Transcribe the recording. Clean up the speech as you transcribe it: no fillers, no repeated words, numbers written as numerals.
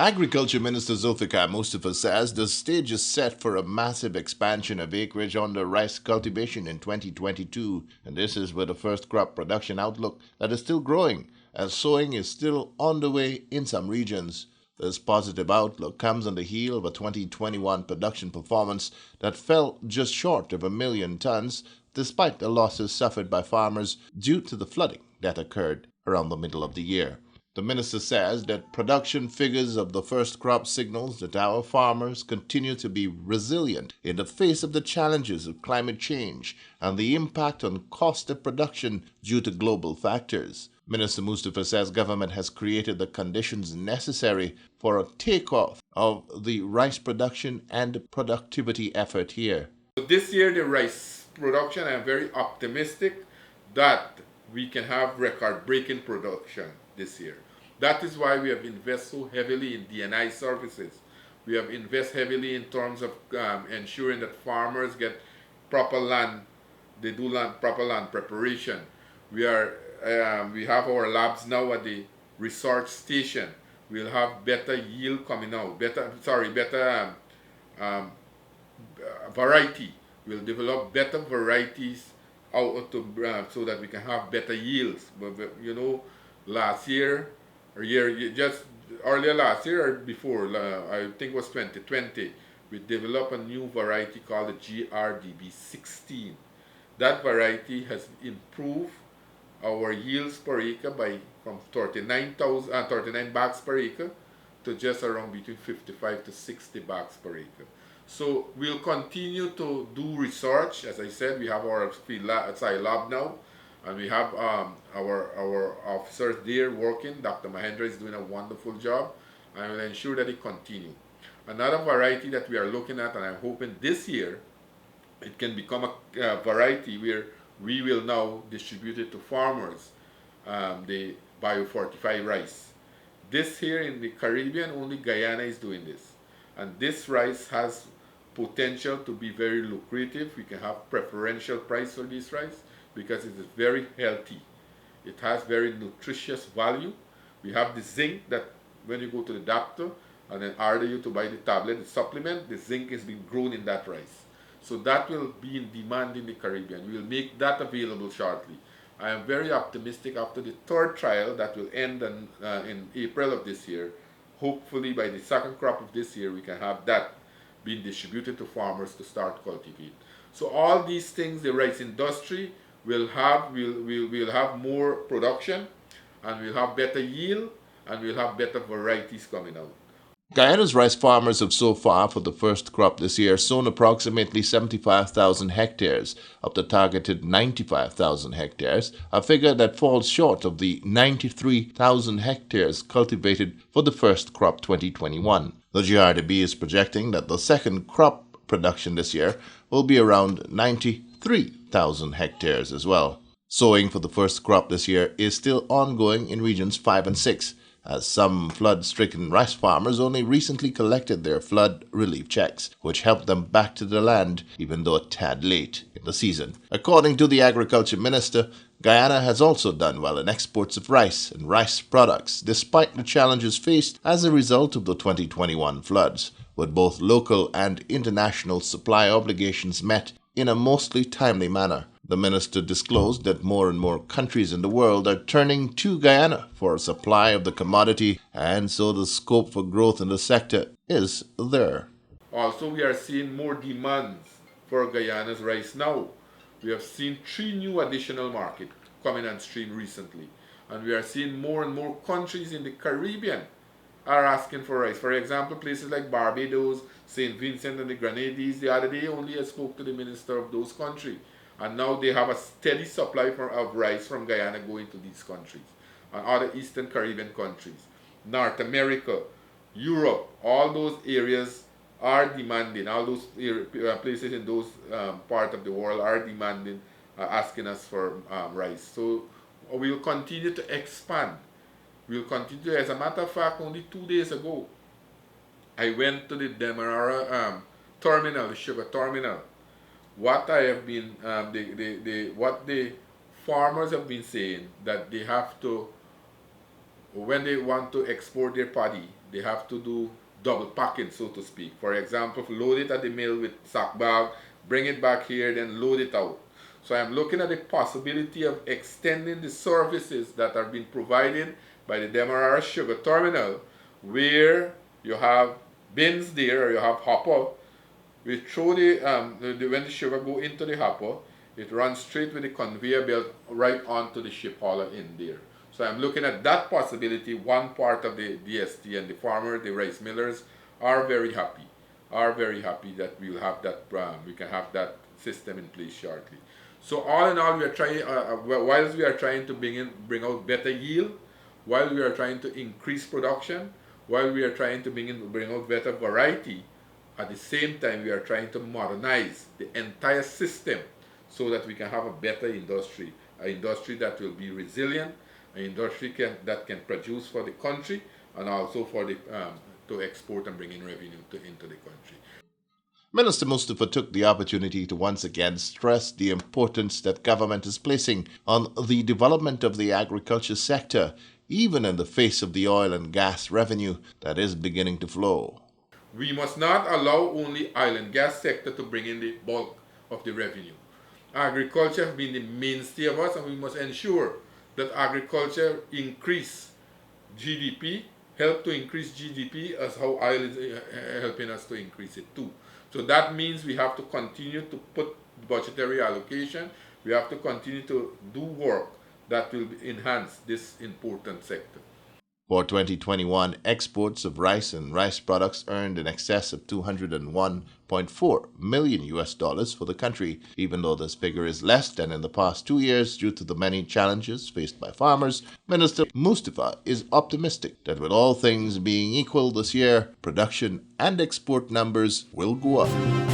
Agriculture Minister Zulfikar Mustafa says the stage is set for a massive expansion of acreage under rice cultivation in 2022, and this is with a first crop production outlook that is still growing, as sowing is still on the way in some regions. This positive outlook comes on the heel of a 2021 production performance that fell just short of 1 million tons, despite the losses suffered by farmers due to the flooding that occurred around the middle of the year. The minister says that production figures of the first crop signals that our farmers continue to be resilient in the face of the challenges of climate change and the impact on cost of production due to global factors. Minister Mustafa says government has created the conditions necessary for a takeoff of the rice production and productivity effort here. This year, the rice production, I'm very optimistic that we can have record-breaking production this year. That is why we have invested so heavily in DNI services. We have invested heavily in terms of ensuring that farmers get proper land, they do proper land preparation. We have our labs now at the research station. We'll have better yield coming out, better um, variety. We'll develop better varieties out to so that we can have better yields. But last year, just earlier last year or before, I think it was 2020, we developed a new variety called the GRDB 16. That variety has improved our yields per acre by from 39 bags per acre to just around between 55 to 60 bags per acre. So we'll continue to do research. As I said, we have our field lab now, and we have our officers there working. Dr. Mahendra is doing a wonderful job, and we'll ensure that it continue. Another variety that we are looking at, and I'm hoping this year it can become a variety where we will now distribute it to farmers, the biofortified rice. This here in the Caribbean, only Guyana is doing this. And this rice has potential to be very lucrative. We can have preferential price for this rice because it is very healthy. It has very nutritious value. We have the zinc that when you go to the doctor and then order you to buy the tablet, the supplement, the zinc is being grown in that rice. So that will be in demand in the Caribbean. We will make that available shortly. I am very optimistic after the third trial that will end in April of this year. Hopefully by the second crop of this year we can have that being distributed to farmers to start cultivate. So all these things, the rice industry will have more production, and we'll have better yield, and we'll have better varieties coming out. Guyana's rice farmers have so far for the first crop this year sown approximately 75,000 hectares of the targeted 95,000 hectares, a figure that falls short of the 93,000 hectares cultivated for the first crop 2021. The GRDB is projecting that the second crop production this year will be around 93,000 hectares as well. Sowing for the first crop this year is still ongoing in regions 5 and 6, as some flood-stricken rice farmers only recently collected their flood relief checks, which helped them back to the land even though a tad late in the season. According to the Agriculture Minister, Guyana has also done well in exports of rice and rice products, despite the challenges faced as a result of the 2021 floods, with both local and international supply obligations met in a mostly timely manner. The minister disclosed that more and more countries in the world are turning to Guyana for a supply of the commodity, and so the scope for growth in the sector is there. Also, we are seeing more demands for Guyana's rice now. We have seen 3 new additional markets coming on stream recently, and we are seeing more and more countries in the Caribbean are asking for rice. For example, places like Barbados, St. Vincent and the Grenadines. The other day only I spoke to the minister of those countries, and now they have a steady supply of rice from Guyana going to these countries and other Eastern Caribbean countries. North America, Europe, all those areas are demanding, all those places in those part of the world are demanding, asking us for rice. So we will continue to expand. We will continue. As a matter of fact, only 2 days ago, I went to the Demerara terminal, the sugar terminal. What I have been, what the farmers have been saying, that they have to, when they want to export their paddy, they have to do double packing, so to speak. For example, load it at the mill with sack bag, bring it back here, then load it out. So I'm looking at the possibility of extending the services that are being provided by the Demerara Sugar Terminal, where you have bins there, or you have hopper. We throw when the sugar go into the hopper, it runs straight with the conveyor belt right onto the ship hauler in there. So I'm looking at that possibility. One part of the DST, and the farmer, the rice millers, are very happy. Are very happy that we'll have that. We can have that system in place shortly. So all in all, we are trying. Whilst we are trying to bring out better yield, while we are trying to increase production, while we are trying to bring out better variety, at the same time we are trying to modernize the entire system so that we can have a better industry, an industry that will be resilient, an industry that can produce for the country, and also for the to export and bring in revenue into the country. Minister Mustafa took the opportunity to once again stress the importance that government is placing on the development of the agriculture sector, even in the face of the oil and gas revenue that is beginning to flow. We must not allow only oil and gas sector to bring in the bulk of the revenue. Agriculture has been the mainstay of us, and we must ensure that agriculture increase GDP, help to increase GDP, as how oil is helping us to increase it too. So that means we have to continue to put budgetary allocation. We have to continue to do work that will enhance this important sector. For 2021, exports of rice and rice products earned in excess of 201.4 million US dollars for the country, even though this figure is less than in the past 2 years due to the many challenges faced by farmers. Minister Mustafa is optimistic that with all things being equal this year, production and export numbers will go up.